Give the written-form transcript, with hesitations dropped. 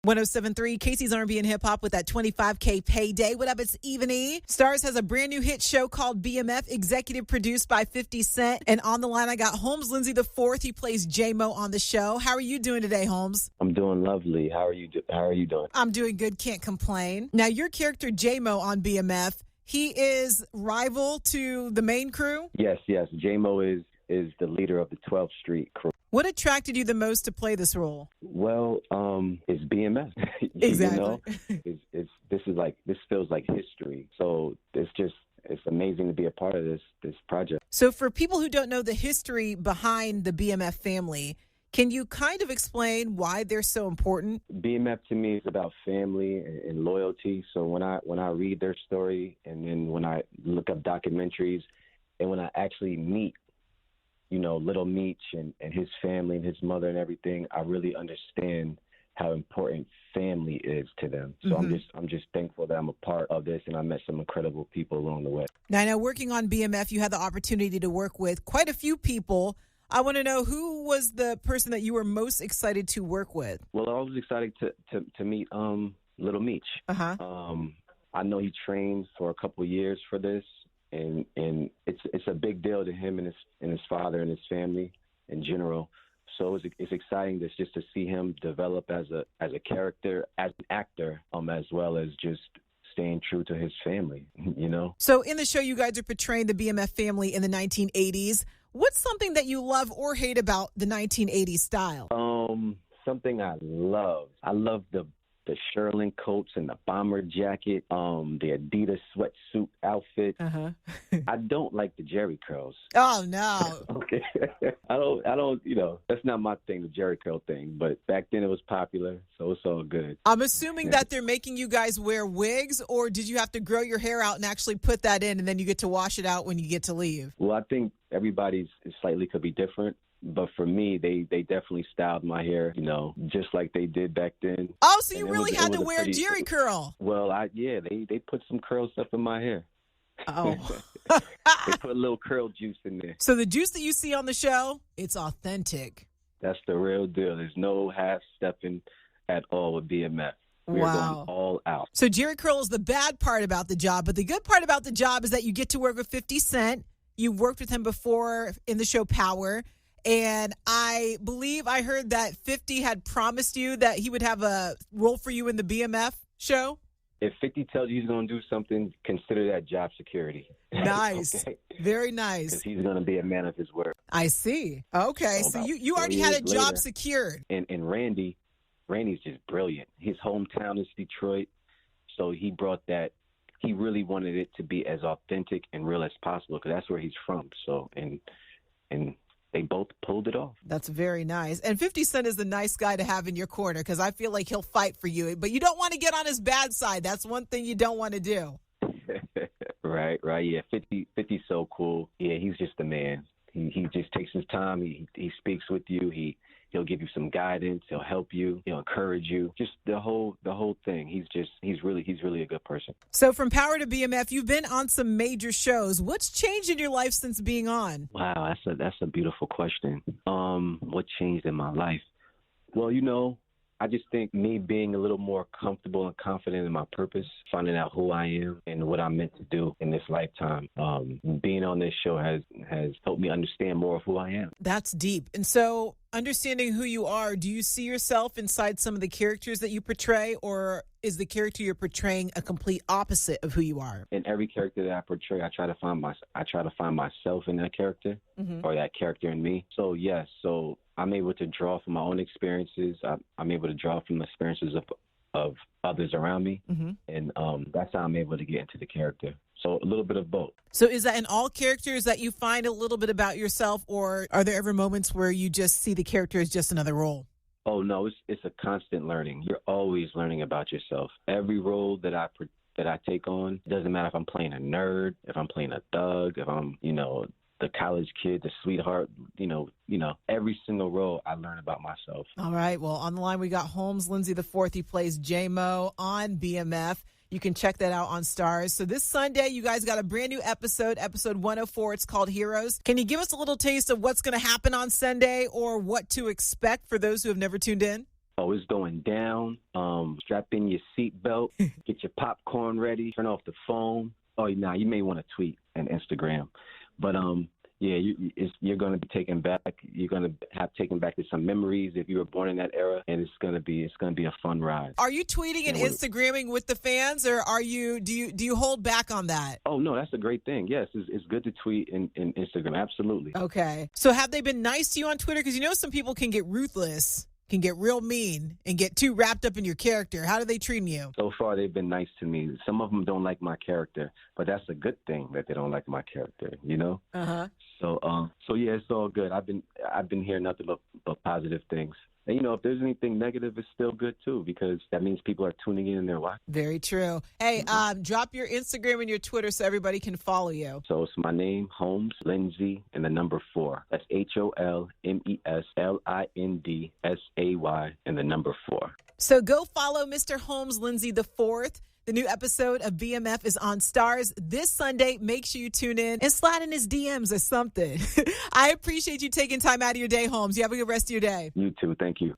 107.3 Casey's R&B and Hip Hop with that $25K payday. What up? It's Even E. Starz has a brand new hit show called BMF, executive produced by 50 Cent. And on the line, I got Holmes Lindsay IV. He plays J-Mo on the show. How are you doing today, Holmes? I'm doing lovely. How are you doing? I'm doing good. Can't complain. Now, your character J-Mo on BMF, he is rival to the main crew? Yes. J-Mo is the leader of the 12th Street crew. What attracted you the most to play this role? Well, it's BMF. Exactly. This feels like history. So it's amazing to be a part of this project. So for people who don't know the history behind the BMF family, can you kind of explain why they're so important? BMF to me is about family and loyalty. So when I read their story, and then when I look up documentaries, and when I actually meet Little Meech and his family and his mother and everything, I really understand how important family is to them. So I'm just thankful that I'm a part of this, and I met some incredible people along the way. Now, I know working on BMF, you had the opportunity to work with quite a few people. I want to know, who was the person that you were most excited to work with? Well, I was excited to meet Little Meech. I know he trained for a couple of years for this. And it's a big deal to him and his father and his family in general. So it's exciting just to see him develop as a character, as an actor, as well as just staying true to his family, So in the show, you guys are portraying the BMF family in the 1980s. What's something that you love or hate about the 1980s style? Something I love. I love the Sherlin coats and the bomber jacket, the Adidas sweatsuit outfit. I don't like the Jerry curls. Oh, no. Okay. I don't, that's not my thing, the Jerry curl thing. But back then it was popular, so it's all good. I'm assuming that they're making you guys wear wigs, or did you have to grow your hair out and actually put that in, and then you get to wash it out when you get to leave? Well, I think everybody's slightly could be different. But for me, they definitely styled my hair, just like they did back then. Oh, so you really had to wear a Jerry curl. Well, they put some curl stuff in my hair. Oh. They put a little curl juice in there. So the juice that you see on the show, it's authentic. That's the real deal. There's no half-stepping at all with BMF. We're going all out. So Jerry curl is the bad part about the job, but the good part about the job is that you get to work with 50 Cent. You've worked with him before in the show Power. And I believe I heard that 50 had promised you that he would have a role for you in the BMF show. If 50 tells you he's going to do something, consider that job security. Nice. Okay. Very nice. Because he's going to be a man of his word. I see. Okay. So you already had a job secured. And Randy's just brilliant. His hometown is Detroit. So he brought that. He really wanted it to be as authentic and real as possible because that's where he's from. So, and they both pulled it off. That's very nice. And 50 Cent is the nice guy to have in your corner because I feel like he'll fight for you. But you don't want to get on his bad side. That's one thing you don't want to do. Right. Yeah, 50's so cool. Yeah, he's just the man. He just takes his time. He speaks with you. He'll give you some guidance. He'll help you. He'll encourage you. Just the whole thing. He's really a good person. So from Power to BMF, you've been on some major shows. What's changed in your life since being on? Wow, that's a beautiful question. What changed in my life? Well, I just think me being a little more comfortable and confident in my purpose, finding out who I am and what I'm meant to do in this lifetime. Being on this show has helped me understand more of who I am. That's deep. And so understanding who you are, do you see yourself inside some of the characters that you portray, or is the character you're portraying a complete opposite of who you are? In every character that I portray, I try to find myself in that character or that character in me. So yes, I'm able to draw from my own experiences. I'm able to draw from the experiences of others around me. And that's how I'm able to get into the character. So a little bit of both. So is that in all characters that you find a little bit about yourself, or are there ever moments where you just see the character as just another role? Oh, no, it's a constant learning. You're always learning about yourself. Every role that I take on, it doesn't matter if I'm playing a nerd, if I'm playing a thug, if I'm, the college kid, the sweetheart, every single role I learn about myself. All right. Well, on the line, we got Holmes Lindsay IV. He plays J-Mo on BMF. You can check that out on Starz. So this Sunday, you guys got a brand new episode 104. It's called Heroes. Can you give us a little taste of what's going to happen on Sunday or what to expect for those who have never tuned in? Oh, it's going down. Strap in your seatbelt, get your popcorn ready, turn off the phone. Oh, nah, you may want to tweet and Instagram, but yeah, you're going to be taken back. You're going to have taken back to some memories if you were born in that era, and it's going to be a fun ride. Are you tweeting and Instagramming with the fans, or do you hold back on that? Oh no, that's a great thing. Yes, it's good to tweet and Instagram. Absolutely. Okay. So have they been nice to you on Twitter? Because some people can get ruthless, can get real mean, and get too wrapped up in your character. How do they treat you? So far, they've been nice to me. Some of them don't like my character, but that's a good thing that they don't like my character. Uh-huh. So yeah, it's all good. I've been hearing nothing but positive things. And if there's anything negative, it's still good too, because that means people are tuning in and they're watching. Very true. Hey, drop your Instagram and your Twitter so everybody can follow you. So it's my name, Holmes Lindsay, and the number 4. That's HOLMESLINDSAY and the number 4. So go follow Mr. Holmes Lindsay IV. The new episode of BMF is on Starz this Sunday. Make sure you tune in and slide in his DMs or something. I appreciate you taking time out of your day, Holmes. You have a good rest of your day. You too. Thank you.